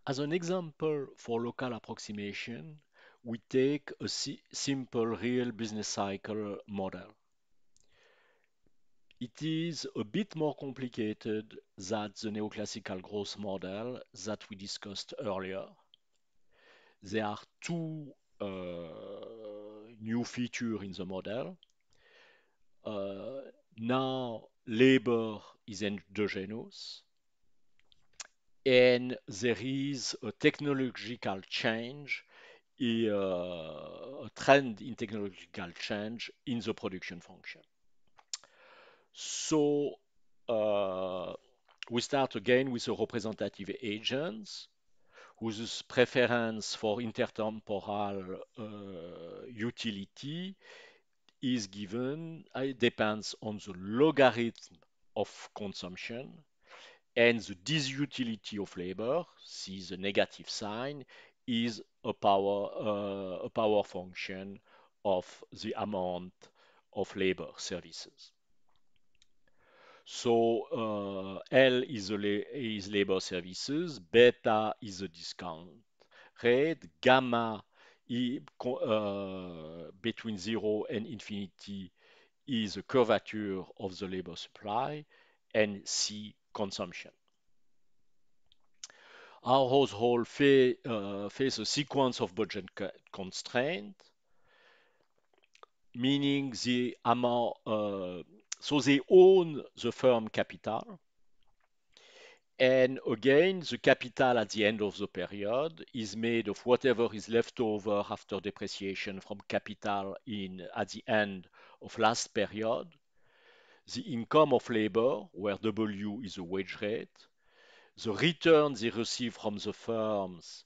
As an example for local approximation, we take a simple real business cycle model. It is a bit more complicated than the neoclassical growth model that we discussed earlier. There are two new features in the model. Uh, Now, labor is endogenous, and there is a technological change, a trend in technological change in the production function. So uh, we start again with the representative agents whose preference for intertemporal utility is given, it depends on the logarithm of consumption and the disutility of labor, see the negative sign, is a power function of the amount of labor services. So L is, is labor services, beta is the discount rate, gamma between 0 and infinity is the curvature of the labor supply, and C consumption. Our household face a sequence of budget constraints, meaning the amount, so they own the firm capital. And again, the capital at the end of the period is made of whatever is left over after depreciation from capital at the end of last period, the income of labor, where W is the wage rate, the return they receive from the firms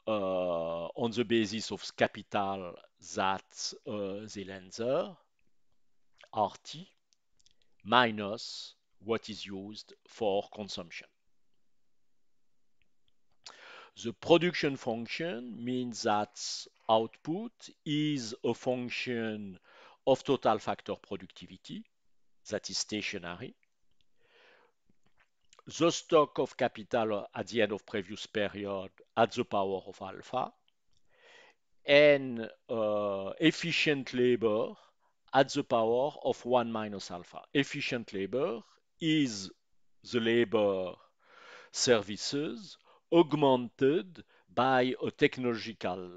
on the basis of capital that they lend there, RT, minus what is used for consumption. The production function means that output is a function of total factor productivity, that is stationary. The stock of capital at the end of previous period at the power of alpha, and efficient labor at the power of 1 minus alpha. Efficient labor is the labor services augmented by a technological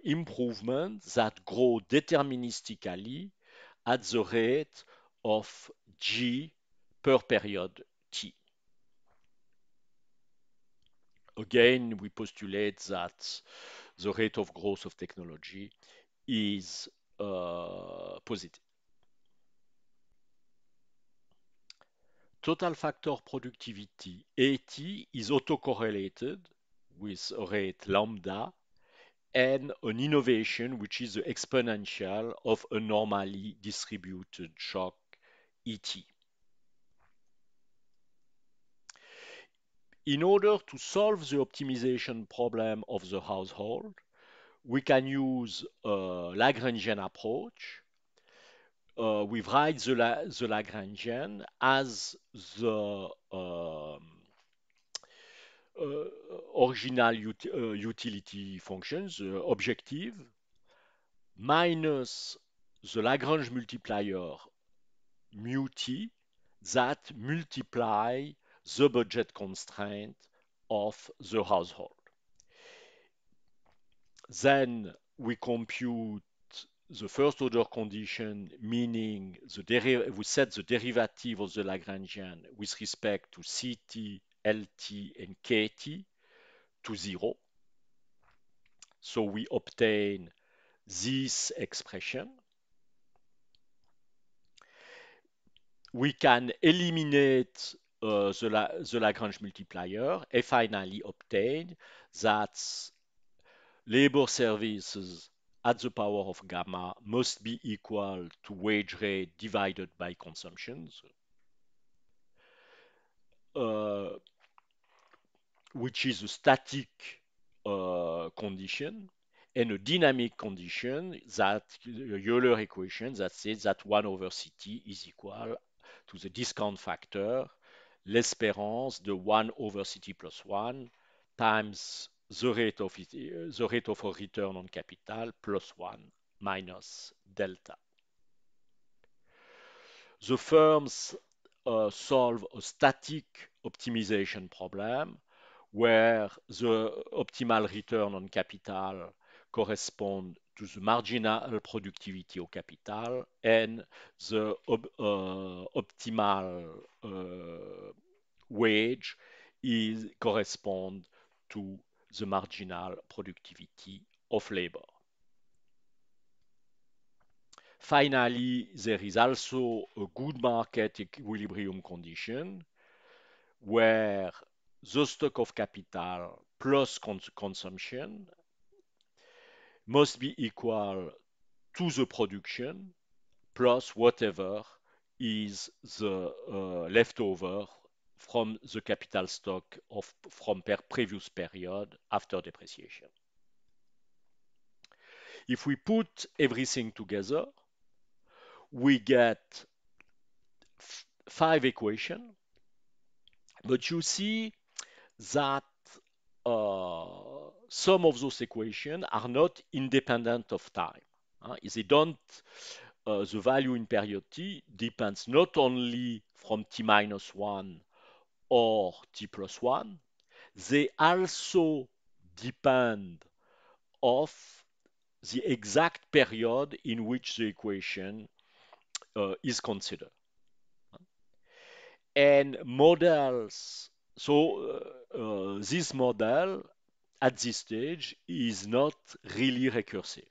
improvement that grow deterministically at the rate of G per period T. Again, we postulate that the rate of growth of technology is positive. Total factor productivity, AT, is autocorrelated with a rate lambda and an innovation which is the exponential of a normally distributed shock, ET. In order to solve the optimization problem of the household, we can use a Lagrangian approach. We write the Lagrangian as the uh, original utility functions, the objective, minus the Lagrange multiplier mu t that multiply the budget constraint of the household. Then we compute the first order condition, meaning we set the derivative of the Lagrangian with respect to Ct, Lt, and Kt to 0. So we obtain this expression. We can eliminate the Lagrange multiplier and finally obtain that labor services at the power of gamma must be equal to wage rate divided by consumption, uh, which is a static condition, and a dynamic condition, that Euler equation that says that 1 over Ct is equal to the discount factor, l'espérance de 1 over Ct plus 1 times the rate of return on capital plus 1 minus delta. The firms solve a static optimization problem where the optimal return on capital correspond to the marginal productivity of capital and the optimal wage is correspond to the marginal productivity of labor. Finally, there is also a good market equilibrium condition where the stock of capital plus consumption must be equal to the production plus whatever is the leftover from the capital stock from previous period after depreciation. If we put everything together, we get 5 equations, but you see that some of those equations are not independent of time. They don't, the value in period t depends not only from t minus 1 or t plus 1, they also depend of the exact period in which the equation is considered. And models, so this model at this stage is not really recursive.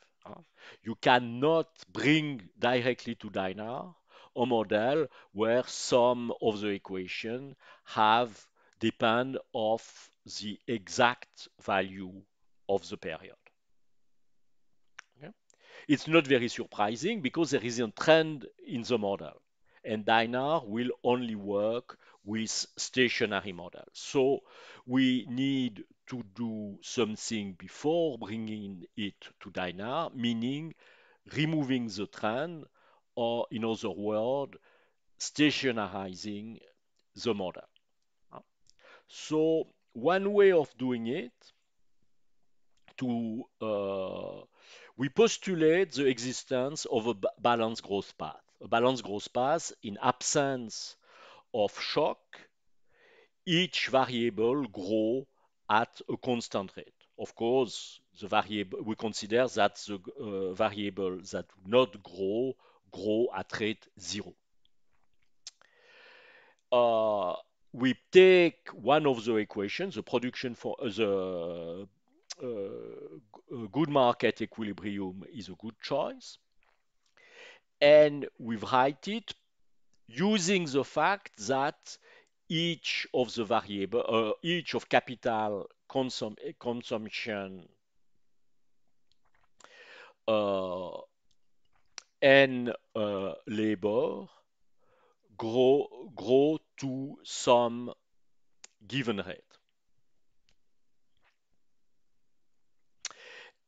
You cannot bring directly to Dynar a model where some of the equation have depend of the exact value of the period. Okay? It's not very surprising because there is a trend in the model, and Dynar will only work with stationary models. So we need to do something before bringing it to Dynar, meaning removing the trend, or in other words, stationarizing the model. So one way of doing it to we postulate the existence of a balanced growth path. A balanced growth path in absence of shock, each variable grow at a constant rate. Of course, the variable we consider that the variable that do not grow at rate 0. We take one of the equations, the production for the good market equilibrium is a good choice, and we write it using the fact that each of the variable, each of capital consumption and labor grow to some given rate.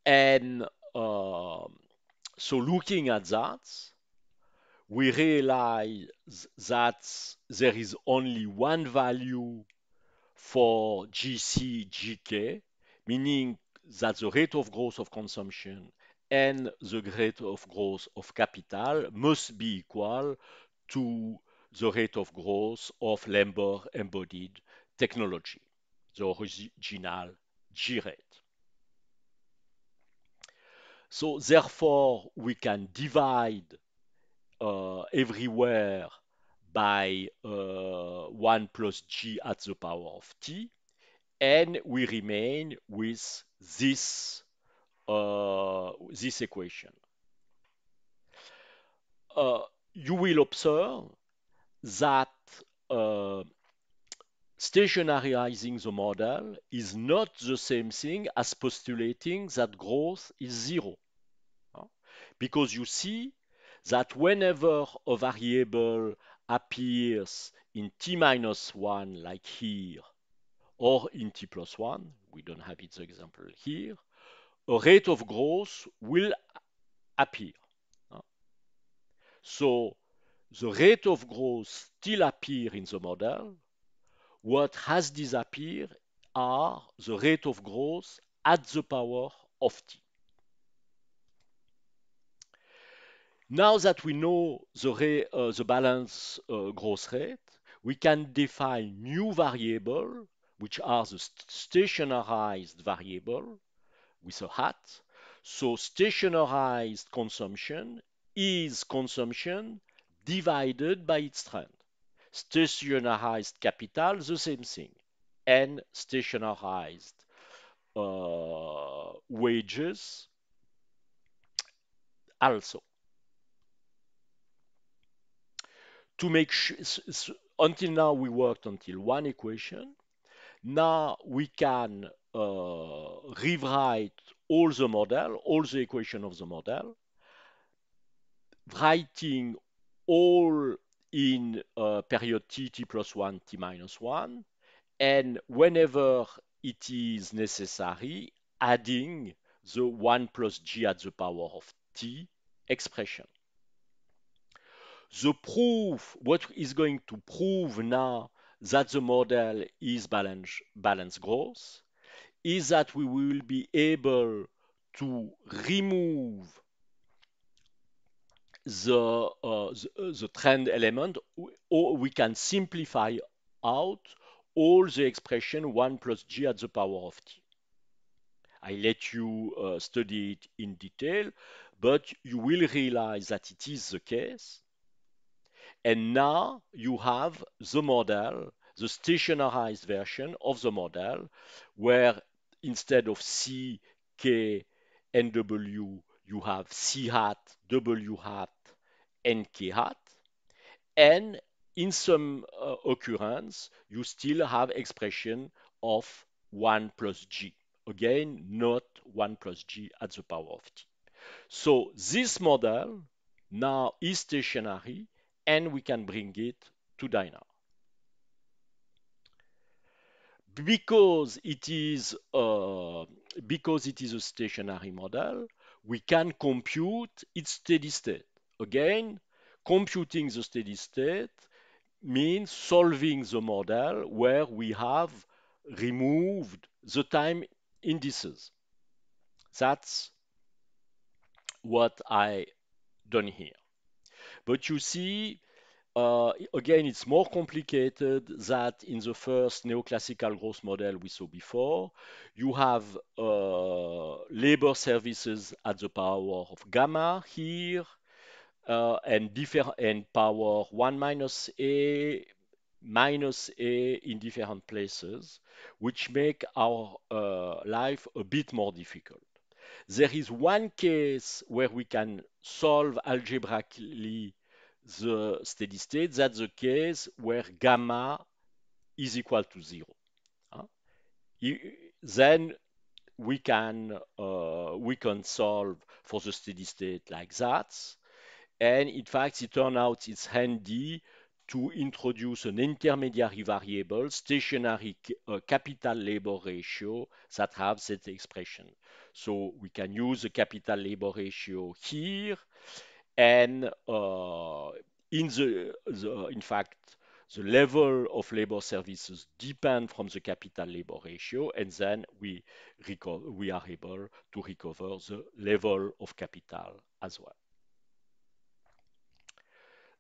And so looking at that, we realize that there is only one value for GC, GK, meaning that the rate of growth of consumption and the rate of growth of capital must be equal to the rate of growth of labor embodied technology, the original G rate. So therefore, we can divide everywhere by 1 plus g at the power of t, and we remain with this equation. You will observe that stationarizing the model is not the same thing as postulating that growth is 0. Because you see that whenever a variable appears in t minus 1, like here, or in t plus 1, we don't have its example here, a rate of growth will appear. So the rate of growth still appear in the model. What has disappeared are the rate of growth at the power of t. Now that we know the balance growth rate, we can define new variable, which are the stationarized variable with a hat. So stationarized consumption is consumption divided by its trend. Stationarized capital, the same thing. And stationarized wages also. To make sure, until now we worked until one equation. Now we can rewrite all the model, all the equation of the model, writing all in period t plus 1, t minus 1, and whenever it is necessary, adding the 1 plus g at the power of t expression. The proof, what is going to prove now that the model is balance growth, is that we will be able to remove the trend element, or we can simplify out all the expression 1 plus g at the power of t. I let you study it in detail, but you will realize that it is the case. And now you have the model, the stationarized version of the model, where instead of C, K, and W, you have C hat, W hat, and K hat. And in some occurrence, you still have expression of 1 plus G. Again, not 1 plus G at the power of T. So this model now is stationary, and we can bring it to Dynar. Because it is a stationary model, we can compute its steady state. Again, computing the steady state means solving the model where we have removed the time indices. That's what I done here. But you see, again, it's more complicated than in the first neoclassical growth model we saw before. You have labor services at the power of gamma here, and power 1 minus a in different places, which make our life a bit more difficult. There is one case where we can solve algebraically the steady state. That's the case where gamma is equal to 0. Huh? Then we can solve for the steady state like that. And in fact, it turns out it's handy to introduce an intermediary variable, stationary capital labor ratio, that have that expression. So we can use the capital labor ratio here, and in fact, the level of labor services depend from the capital labor ratio, and then we are able to recover the level of capital as well.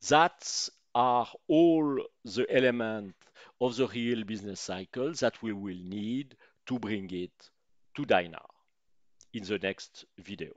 That are all the elements of the real business cycle that we will need to bring it to Dynar in the next video.